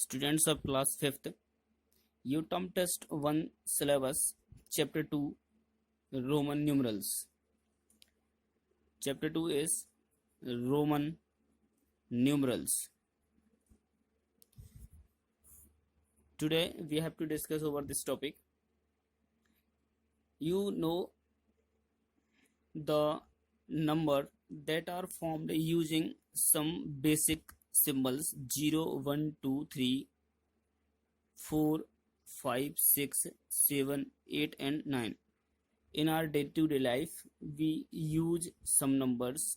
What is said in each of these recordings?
Students of class 5th, you term test 1 syllabus, chapter 2, Roman numerals. Chapter 2 is Roman numerals. Today we have to discuss over this topic. You know the number that are formed using some basic symbols 0, 1, 2, 3, 4, 5, 6, 7, 8 and 9. In our day-to-day life, we use some numbers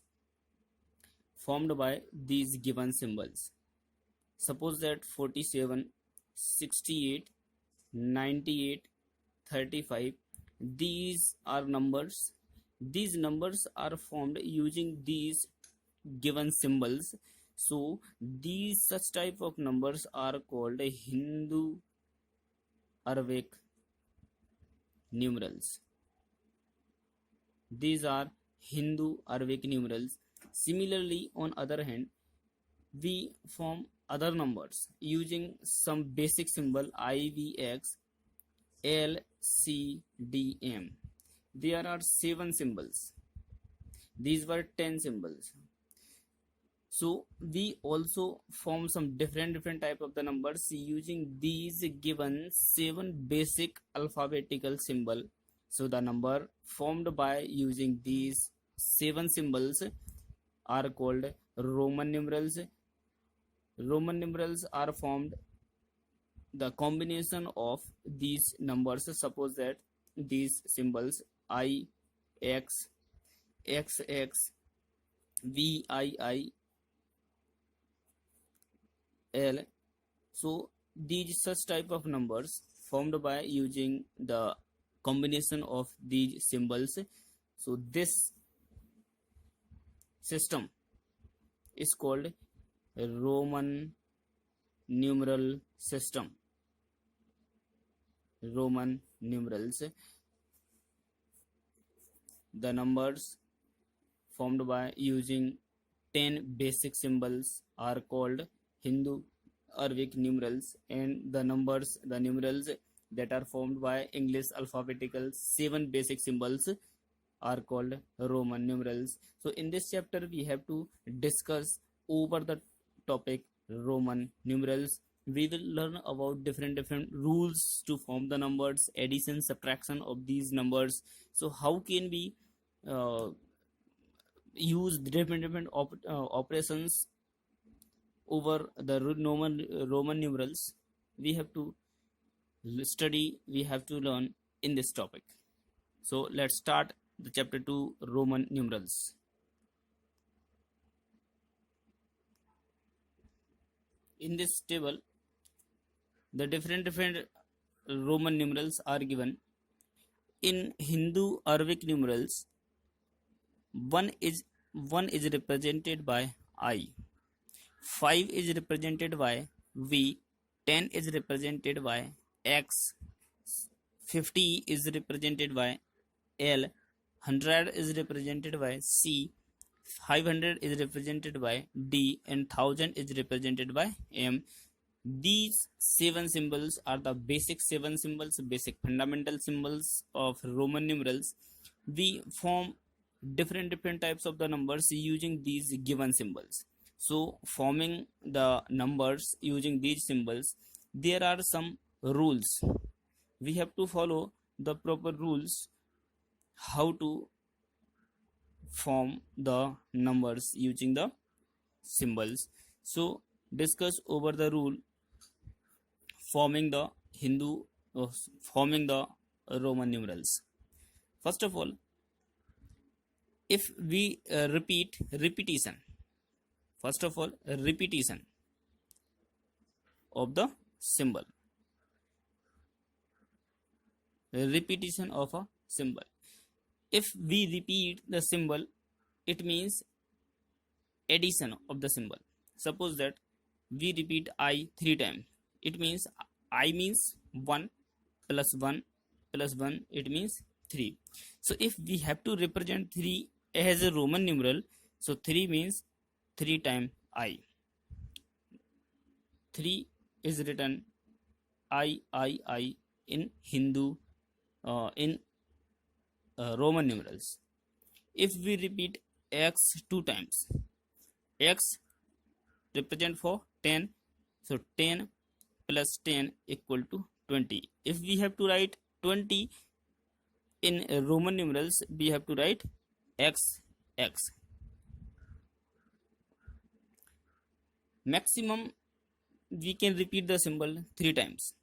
formed by these given symbols. Suppose that 47, 68, 98, 35, these are numbers. These numbers are formed using these given symbols. So these such type of numbers are called Hindu Arabic numerals. These are Hindu Arabic numerals. Similarly, on other hand, we form other numbers using some basic symbol IVX, L, C, D, M. There are 7 symbols. These were 10 symbols. So we also form some different type of the numbers using these given 7 basic alphabetical symbol. So the number formed by using these 7 symbols are called Roman numerals. Roman numerals are formed the combination of these numbers. Suppose that these symbols I, X, XX, VII, L. So these such type of numbers formed by using the combination of these symbols. So this system is called Roman numeral system. Roman numerals. The numbers formed by using 10 basic symbols are called Hindu Arabic numerals, and the numerals that are formed by English alphabetical 7 basic symbols are called Roman numerals. So in this chapter we have to discuss over the topic Roman numerals. We will learn about different rules to form the numbers, addition, subtraction of these numbers. So how can we use different operations over the Roman numerals? We have to study, we have to learn in this topic. So let's start the chapter 2 Roman numerals. In this table, the different Roman numerals are given. In Hindu Arabic numerals, 1 is represented by I, 5 is represented by V, 10 is represented by X, 50 is represented by L, 100 is represented by C, 500 is represented by D, and 1000 is represented by M. These 7 symbols are the basic 7 symbols, basic fundamental symbols of Roman numerals. We form different types of the numbers using these given symbols. So forming the numbers using these symbols, there are some rules. We have to follow the proper rules how to form the numbers using the symbols. So discuss over the rule forming the Roman numerals. First of all, if we repetition of the symbol, repetition of a symbol. If we repeat the symbol, it means addition of the symbol. Suppose that we repeat I 3 times, it means I means 1 plus 1 plus 1, it means 3. So if we have to represent 3 as a Roman numeral, so 3 means 3 times I. 3 is written I in Hindu, in Roman numerals. If we repeat x 2 times, x represent for 10, so 10 plus 10 equal to 20. If we have to write 20 in Roman numerals, we have to write x. Maximum we can repeat the symbol 3 times.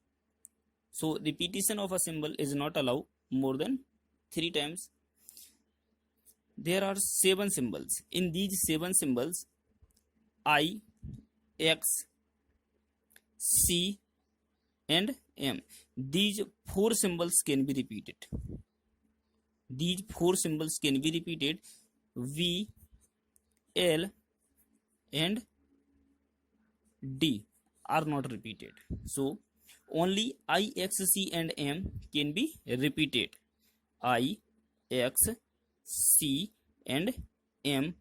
So repetition of a symbol is not allowed more than 3 times. There are 7 symbols. In these 7 symbols, I, X, C and M. These 4 symbols can be repeated. These 4 symbols can be repeated. V, L and D are not repeated. So only I, X, C and M can be repeated. I, X, C and M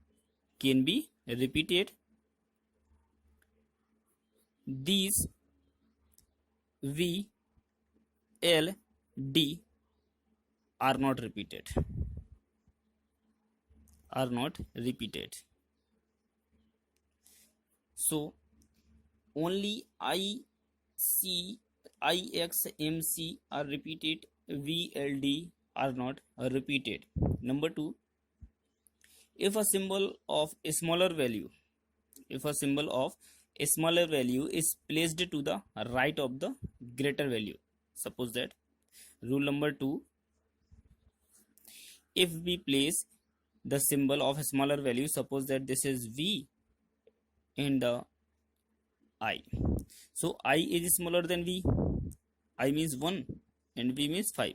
can be repeated. These V, L, D are not repeated. So only I, C, I, X, M, C are repeated. V, L, D are not repeated. Number 2, if a symbol of a smaller value is placed to the right of the greater value, suppose that rule number 2, if we place the symbol of a smaller value, suppose that this is V and the I, so I is smaller than V. I means 1 and V means 5.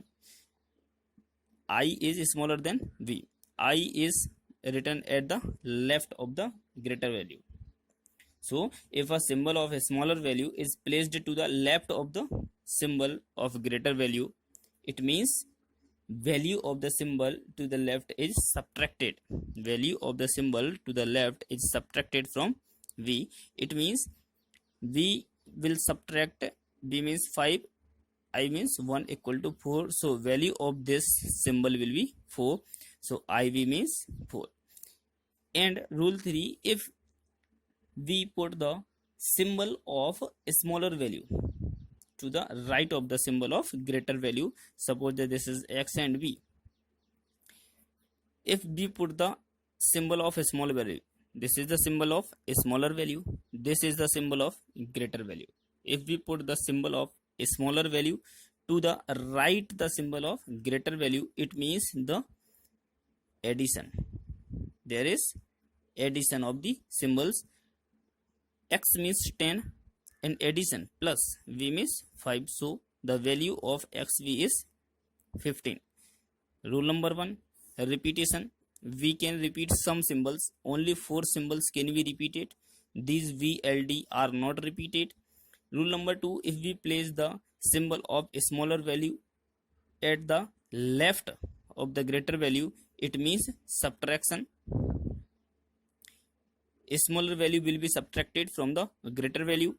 I is smaller than V. I is written at the left of the greater value. So if a symbol of a smaller value is placed to the left of the symbol of greater value, it means value of the symbol to the left is subtracted. Value of the symbol to the left is subtracted from V. It means V will subtract, V means 5, I means 1 equal to 4. So value of this symbol will be 4. So IV means 4. And rule 3, if we put the symbol of a smaller value to the right of the symbol of greater value, suppose that this is X and V. If we put the symbol of a small value, this is the symbol of a smaller value, this is the symbol of greater value. If we put the symbol of a smaller value to the right the symbol of greater value, it means the addition. There is addition of the symbols. X means 10 and addition plus V means 5. So the value of XV is 15. Rule number 1, repetition. We can repeat some symbols. Only 4 symbols can be repeated. These V, L, D are not repeated. Rule number 2, if we place the symbol of a smaller value at the left of the greater value, it means subtraction. A smaller value will be subtracted from the greater value.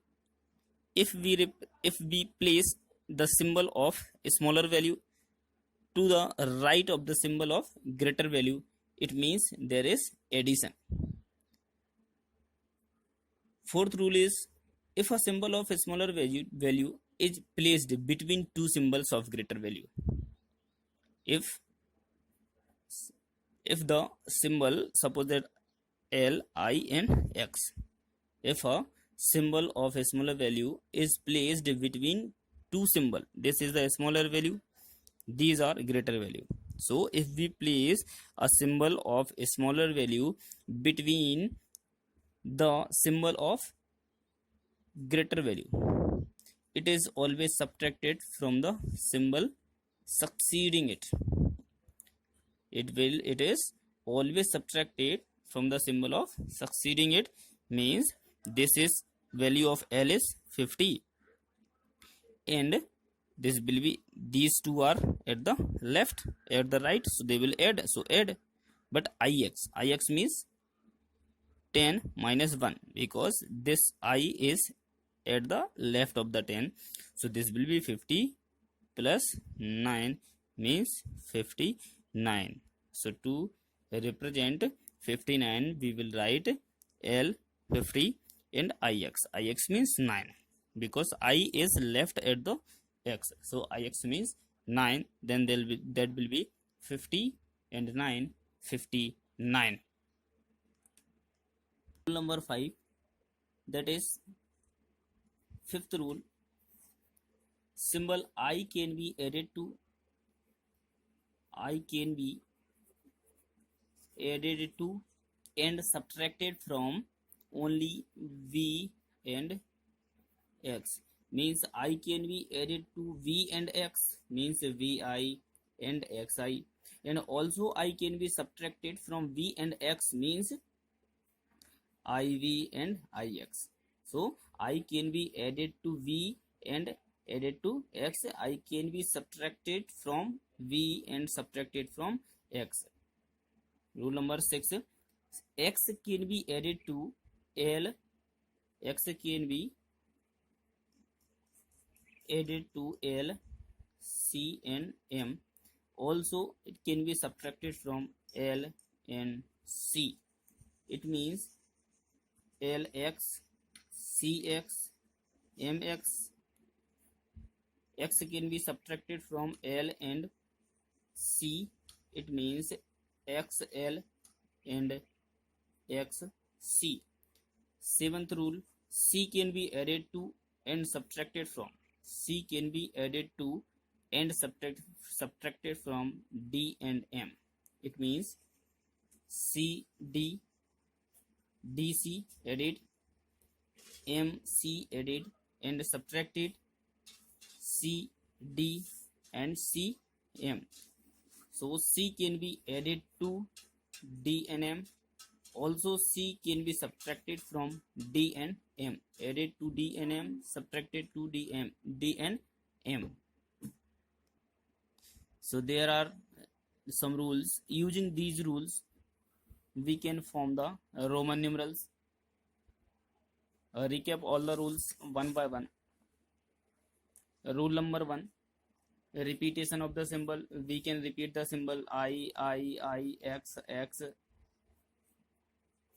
If we place the symbol of a smaller value to the right of the symbol of greater value, it means there is addition. Fourth rule is, if a symbol of a smaller value is placed between 2 symbols of greater value, if the symbol, suppose that L, I and X, if a symbol of a smaller value is placed between 2 symbols, this is the smaller value, these are greater value. So if we place a symbol of a smaller value between the symbol of greater value, it is always subtracted from the symbol succeeding it. It is always subtracted from the symbol of succeeding it. Means this is value of L is 50 and this will be, these two are at the left, at the right, so they will add, so add. But ix means 10 minus 1, because this I is at the left of the 10. So this will be 50 plus 9 means 59. So to represent 59, we will write L 50 and ix. Ix means 9 because I is left at the x. So ix means 9. Then that will be 50 and 9, 59. Rule number 5, that is fifth rule. Symbol I can be added to and subtracted from only v and x. Means I can be added to v and x, means vi and xi, and also I can be subtracted from v and x, means iv and ix. So I can be added to v and added to x. I can be subtracted from v and subtracted from x. Rule number 6, x can be added to L. X can be added to L, C and M. Also it can be subtracted from L and C. It means Lx, Cx, Mx. X can be subtracted from L and C. It means XL and XC. Seventh rule, C can be added to and subtracted from. C can be added to and subtracted from D and M. It means CD, DC added, MC added and subtracted, CD and CM. So C can be added to D and M. Also C can be subtracted from D and M. Added to D and M, subtracted to D and M. So there are some rules. Using these rules, we can form the Roman numerals. Recap all the rules one by one. Rule number 1, repetition of the symbol. We can repeat the symbol I, X, X,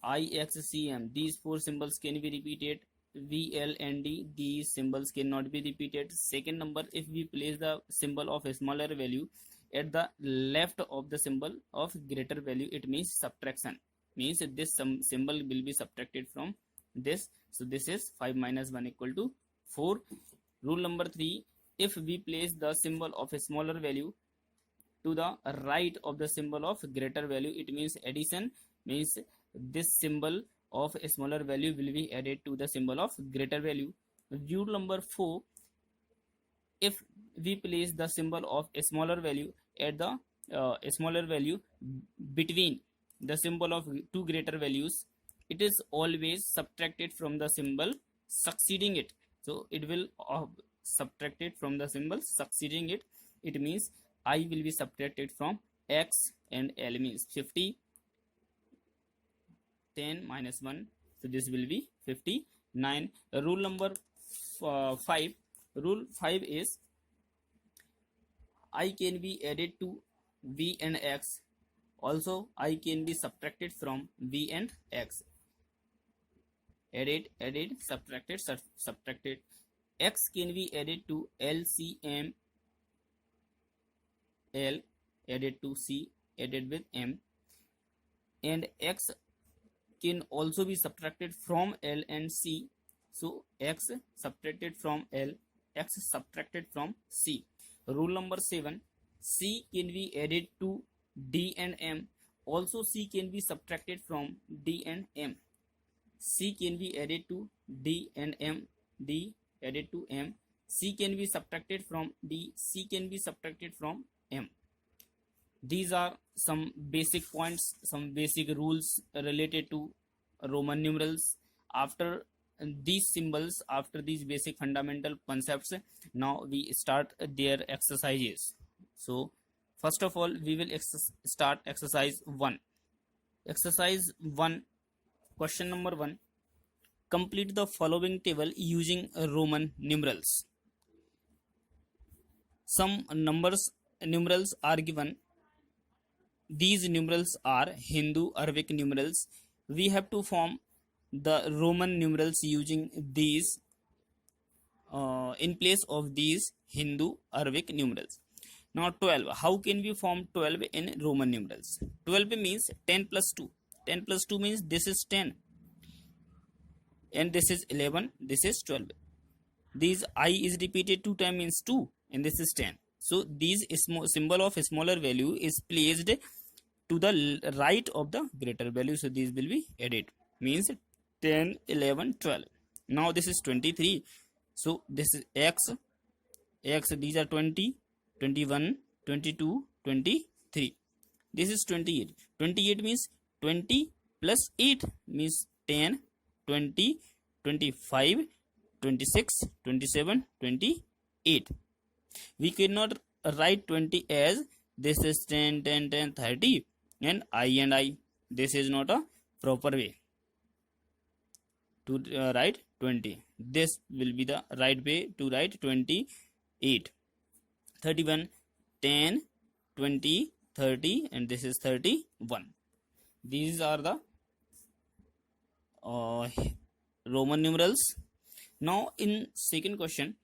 IXCM. These four symbols can be repeated. VL and D, these symbols cannot be repeated. Second number, if we place the symbol of a smaller value at the left of the symbol of greater value, it means subtraction. Means this symbol will be subtracted from this. So this is 5 minus 1 equal to 4. Rule number 3, if we place the symbol of a smaller value to the right of the symbol of greater value, it means addition. Means this symbol of a smaller value will be added to the symbol of greater value. Rule number 4, if we place the symbol of a smaller value at the between the symbol of two greater values, it is always subtracted from the symbol succeeding it. So it will subtracted from the symbol succeeding it. It means I will be subtracted from X and L, means 50, 10 minus 1. So this will be 59. Rule number 5. Rule 5 is I can be added to V and X. Also I can be subtracted from V and X. Added, subtracted. X can be added to LCM, L added to C, added with M, and X can also be subtracted from L and C. So X subtracted from L, X subtracted from C. Rule number 7, C can be added to D and M. Also C can be subtracted from D and M. C can be added to D and M, D added to M. C can be subtracted from D, C can be subtracted from M. These are some basic points, some basic rules related to Roman numerals. After these symbols, after these basic fundamental concepts, now we start their exercises. So first of all, we will start exercise 1. Exercise 1, question number 1. complete the following table using Roman numerals. Some numerals are given. These numerals are Hindu Arabic numerals. We have to form the Roman numerals using these in place of these Hindu Arabic numerals. Now 12. How can we form 12 in Roman numerals? 12 means 10 plus 2. 10 plus 2 means this is 10. And this is 11. This is 12. These I is repeated 2 times means 2. And this is 10. So these symbol of smaller value is placed to the right of the greater value. So these will be added. Means 10, 11, 12. Now this is 23. So this is x. These are 20, 21, 22, 23. This is 28. 28 means 20 plus 8 means 10, 20, 25, 26, 27, 28. We cannot write 20 as this is 10, 10, 10, 30 and I. This is not a proper way to write 20. This will be the right way to write 28. 31, 10, 20, 30 and this is 31. These are the Roman numerals. Now in second question,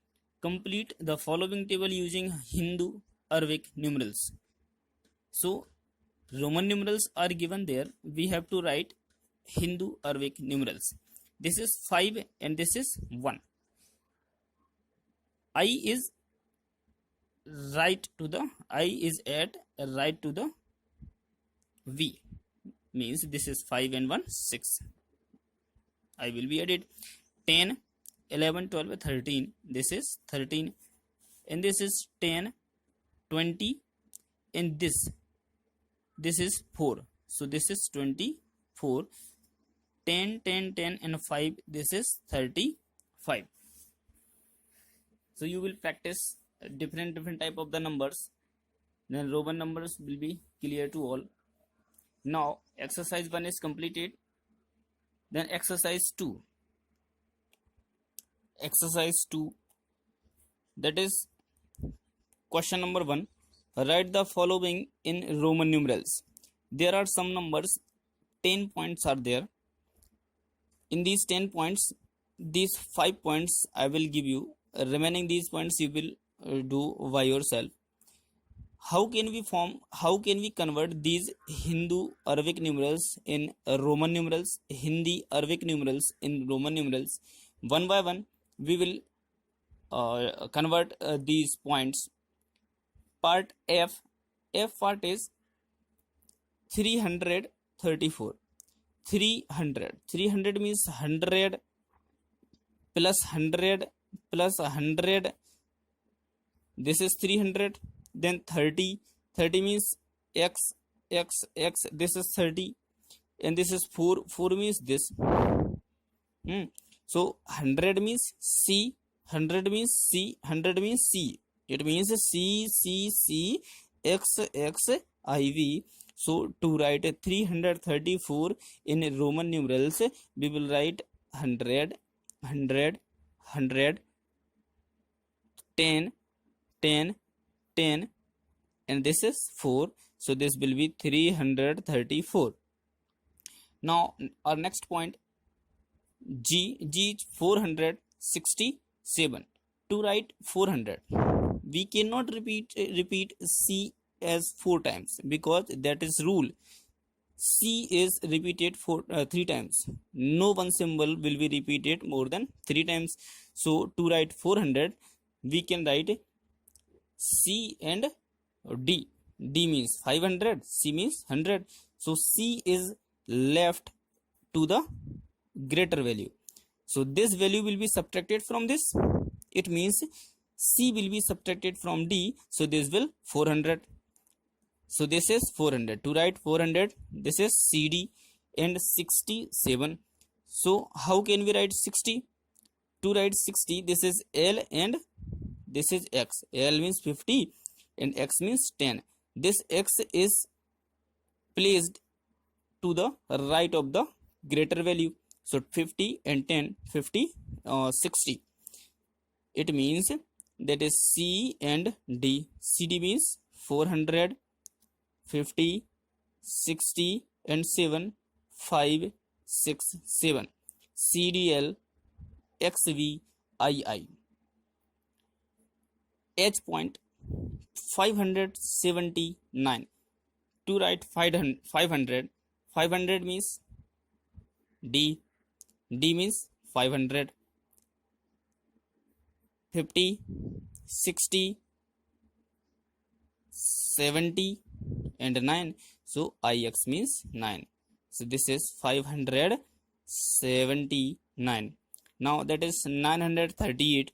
complete the following table using Hindu Arabic numerals. So Roman numerals are given there. We have to write Hindu Arabic numerals. This is 5 and this is 1. I is at right to the V, means this is 5 and 1 6. I will be added. 10, 11, 12, 13. This is 13 and this is 10, 20 and this is 4. So this is 24. 10, 10, 10 and 5. This is 35. So you will practice different type of the numbers. Then Roman numbers will be clear to all. Now exercise 1 is completed. Then exercise 2. Exercise 2, that is question number 1. Write the following in Roman numerals. There are some numbers, 10 points are there. In these 10 points, these 5 points I will give you. Remaining these points you will do by yourself. How can we convert these Hindu Arabic numerals in Roman numerals, Hindi Arabic numerals in Roman numerals? One by one we will convert these points. Part F part is 334. 300 means 100 plus 100 plus 100. This is 300. Then 30 means x. This is 30 and this is 4 means this. So 100 means C, 100 means C, 100 means C. It means C, X, IV. So to write 334 in Roman numerals, we will write 100, 10, and this is 4. So this will be 334. Now our next point, G 467. To write 400, we cannot repeat C as 4 times because that is rule. C is repeated 3 times. No one symbol will be repeated more than 3 times. So to write 400, we can write C and D. D means 500, C means 100. So C is left to the greater value. So this value will be subtracted from this. It means C will be subtracted from D. So this will 400. So this is 400. To write 400, this is CD and 67. So how can we write 60? To write 60, this is L and this is X. L means 50 and X means 10. This X is placed to the right of the greater value. So 50 and 10, 50, 60. It means that is C and D. CD means 400, 50, 60 and 7, 5, 6, 7. CDL XVI. H point 579. To write 500, 500 means D. D means 500. 50, 60, 70 and 9. So IX means 9. So this is 579. Now that is 938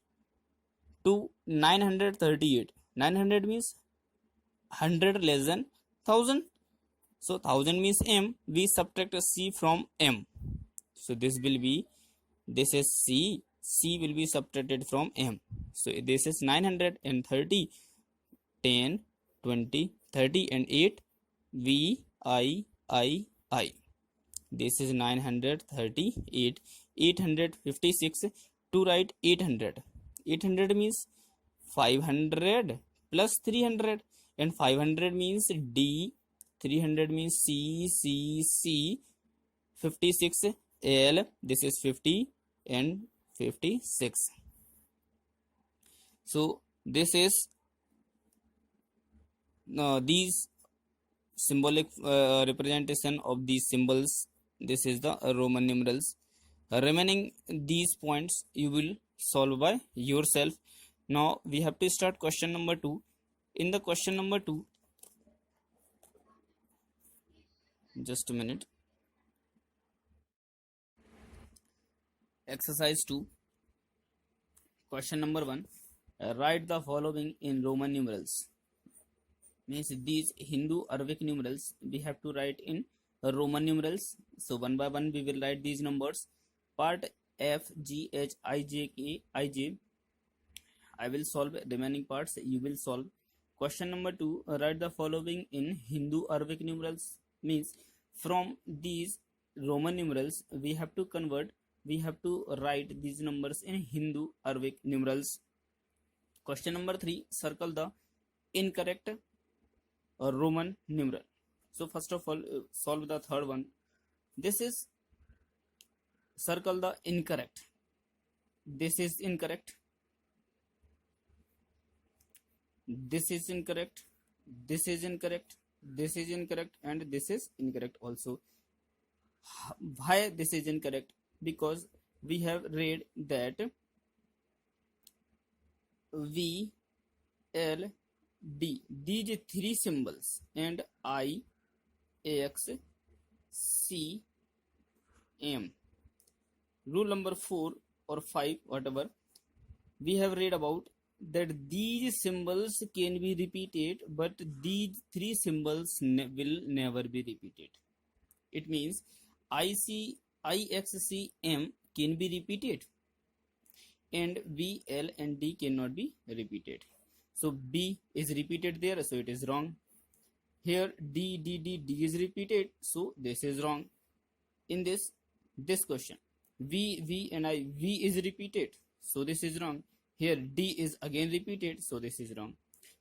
to 938. 900 means 100 less than 1000. So 1000 means M. We subtract a C from M. So this will be, this is C. C will be subtracted from M. So this is 930. 10, 20, 30 and 8. V, I. This is 938. 856. To write 800. 800 means 500 plus 300. And 500 means D. 300 means C. 56 L. This is 50 and 56. So this is these symbolic representation of these symbols. This is the Roman numerals. Remaining these points you will solve by yourself. Now we have to start question number 2. In the question number 2, just a minute. Exercise 2, question number 1. Write the following in Roman numerals. Means these Hindu Arabic numerals we have to write in Roman numerals. So one by one we will write these numbers. Part F, G, H, I, J, K, I, J. I will solve remaining parts. You will solve. Question number 2. Write the following in Hindu Arabic numerals. Means from these Roman numerals we have to convert. We have to write these numbers in Hindu Arabic numerals. Question number 3. Circle the incorrect Roman numeral. So first of all, solve the third one. This is, circle the incorrect. This is incorrect. This is incorrect. This is incorrect. This is incorrect. And this is incorrect also. Why this is incorrect? Because we have read that V, L, D, these three symbols, and I, X, C, M. Rule number 4 or 5, whatever, we have read about that these symbols can be repeated, but these three symbols will never be repeated. It means IC, IXCM can be repeated, and V, L, and D cannot be repeated. So B is repeated there, so it is wrong. Here D is repeated, so this is wrong. In this question, V and I, V is repeated, so this is wrong. Here D is again repeated, so this is wrong.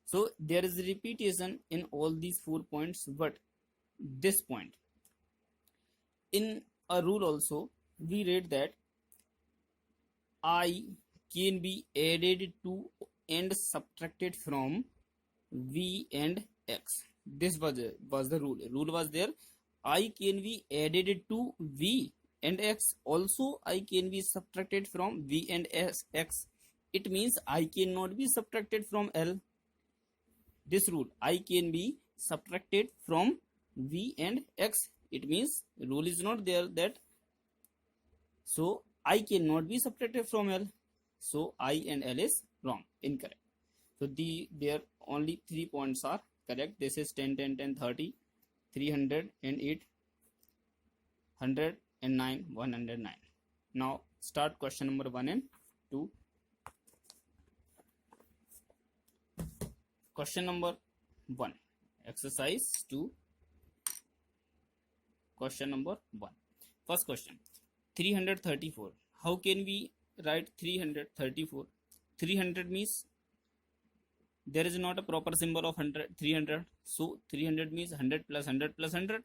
So there is repetition in all these 4 points, but this point, in a rule also we read that I can be added to and subtracted from V and X. This was the rule. Rule was there. I can be added to V and X. Also, I can be subtracted from V and X. It means I cannot be subtracted from L. This rule, I can be subtracted from V and X. It means rule is not there that. So I cannot be subtracted from L. So I and L is wrong, incorrect. So there only 3 points are correct. This is 10, 10, 10, 30, 308, 109, 109. Now start question number 1 and 2. Question number 1, exercise 2, question number 1. First question. 334. How can we write 334? 300 means there is not a proper symbol of 100, 300. So 300 means 100 plus 100 plus 100.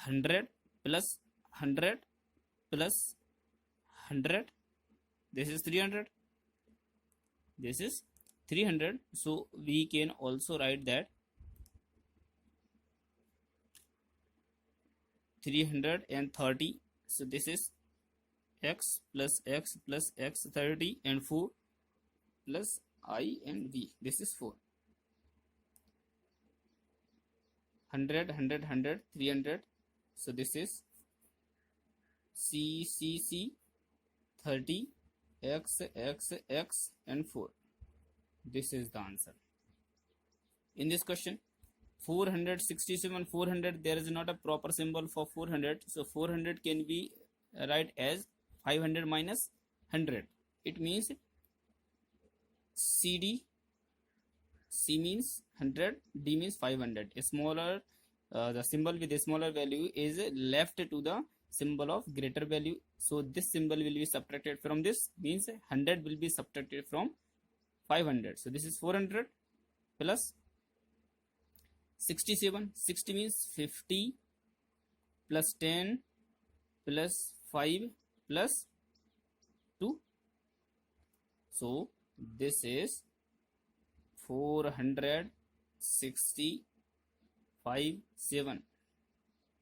100 plus 100 plus 100. This is 300. This is 300. So we can also write that 330. So this is x plus x plus x 30 and 4 plus I and v. This is 4. 100, 100, 100, 300. So this is c 30 x x x and 4. This is the answer. In this question, 467, 400, there is not a proper symbol for 400. So 400 can be write as 500 minus 100. It means CD, C means 100, D means 500. A smaller, the symbol with a smaller value is left to the symbol of greater value. So this symbol will be subtracted from this, means 100 will be subtracted from 500. So this is 400 plus 67. 60 means 50 plus 10 plus 5 plus 2. So this is 467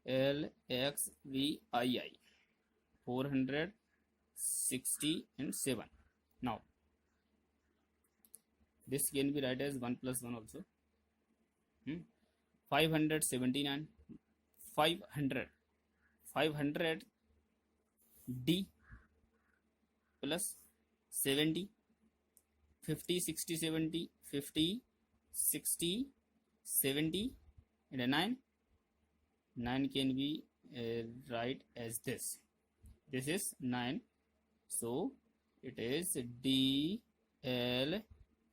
LXVII. 467. Now this can be written as 1 plus 1 also. 579. 500 D plus 70. 50, 60, 70, 50, 60, 70 and a 9. 9 can be write as this. This is 9. So it is D L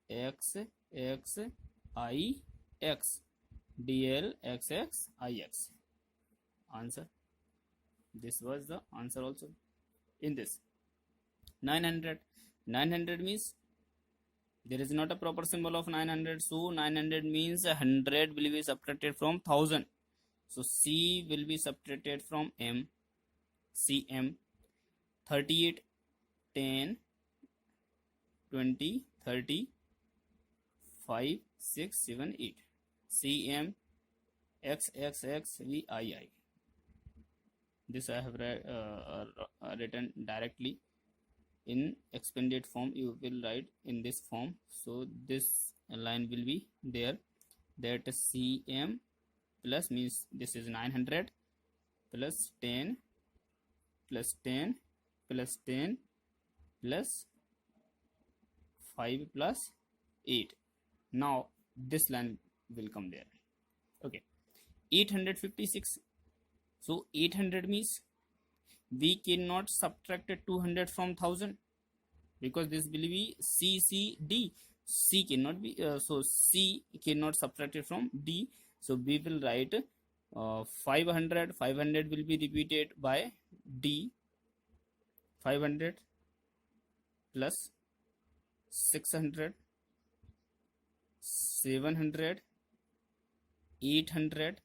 X X I X. DL XX IX. Answer. This was the answer also. In this 900. 900 means there is not a proper symbol of 900. So 900 means 100 will be subtracted from 1000. So C will be subtracted from M. CM. 38, 10, 20, 30, 5, 6, 7, 8. CM XXXVII. This I have written directly. In expanded form you will write in this form. So this line will be there, that CM plus means this is 900 plus 10 plus 10 plus 10 plus 5 plus 8. Now this line will come there. Okay, 856. So 800 means we cannot subtract 200 from 1000 because this will be CCD. C cannot be so C cannot subtract it from D. So we will write 500. 500 will be repeated by D. 500 plus 600, 700, 800,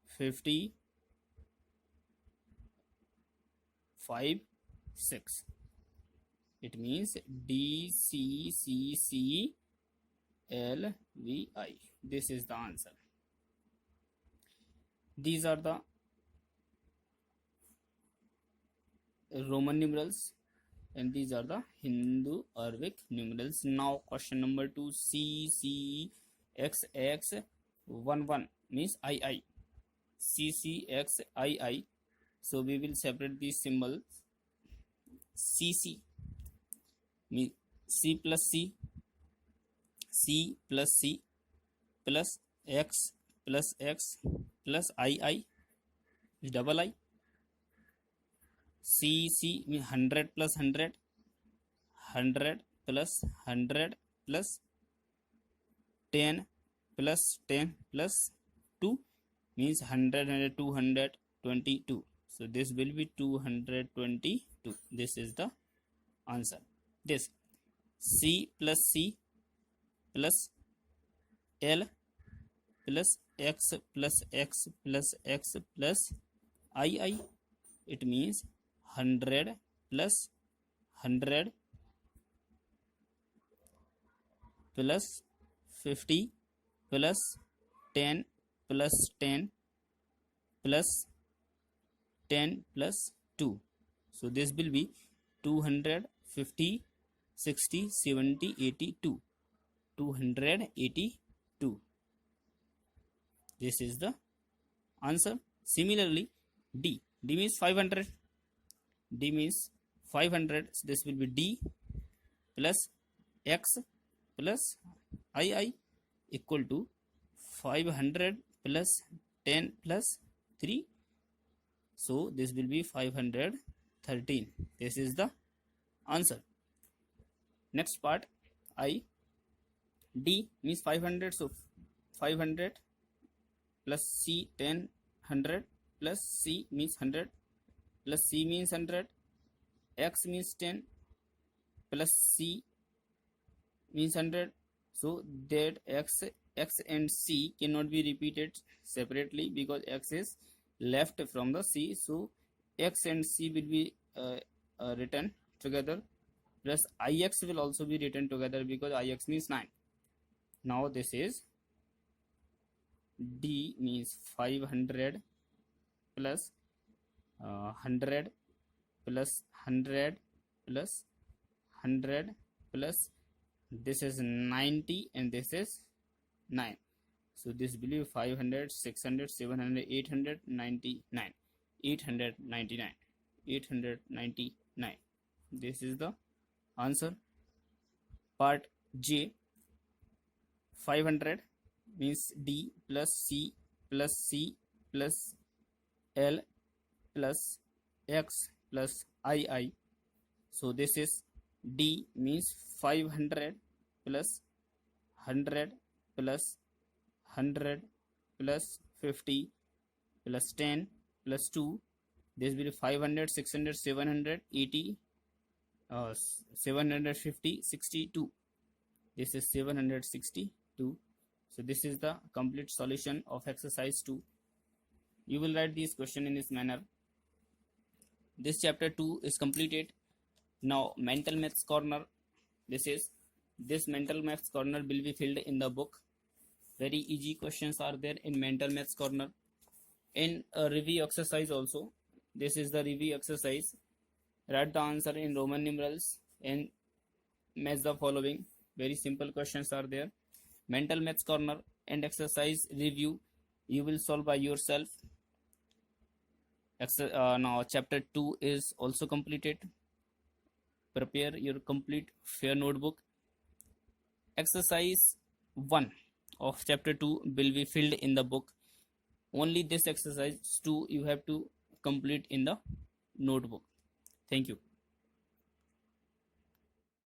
50, 5, 6. It means DCCCLVI. This is the answer. These are the Roman numerals and these are the Hindu Arabic numerals. Now question number 2. CCXX11 means II. CCXII. So we will separate these symbols. CC means C plus C, C plus C plus X plus X plus II is double I. CC means 100 plus 100, 100 plus 100 plus 10 plus 10 plus 2 means 100 and 222. So this will be 222. This is the answer. This C plus L plus X plus X plus X plus II. It means 100 plus 100 plus 50 plus 10 plus 10 plus 10 plus 2. So this will be 250, 60, 70, 82. 282. This is the answer. Similarly, D means 500. D means 500. So this will be D plus X plus II equal to 500 plus 10 plus 3. So this will be 513. This is the answer. Next part, I. D means 500. So 500 plus C 10, 100 plus C means 100 plus C means 100, X means 10 plus C means 100. So that X and C cannot be repeated separately because X is left from the C. So X and C will be written together, plus Ix will also be written together because Ix means 9. Now this is D means 500 plus 100 plus 100 plus 100 plus this is 90 and this is 9. So this will be 500, 600, 700, 899. 899. 899. This is the answer. Part J. 500 means D plus C plus C plus L plus X plus II. So this is D means 500 plus 100 plus 100 plus 50 plus 10 plus 2. This will be 500, 600, 700, 80, 750, 62. This is 762. So this is the complete solution of exercise 2. You will write this question in this manner. This chapter 2 is completed. Now mental maths corner. This mental maths corner will be filled in the book. Very easy questions are there in mental maths corner. In a review exercise also. This is the review exercise. Write the answer in Roman numerals and match the following. Very simple questions are there. Mental maths corner and exercise review you will solve by yourself. Now chapter 2 is also completed. Prepare your complete fair notebook. Exercise 1 of chapter 2 will be filled in the book. Only this exercise 2 you have to complete in the notebook. Thank you.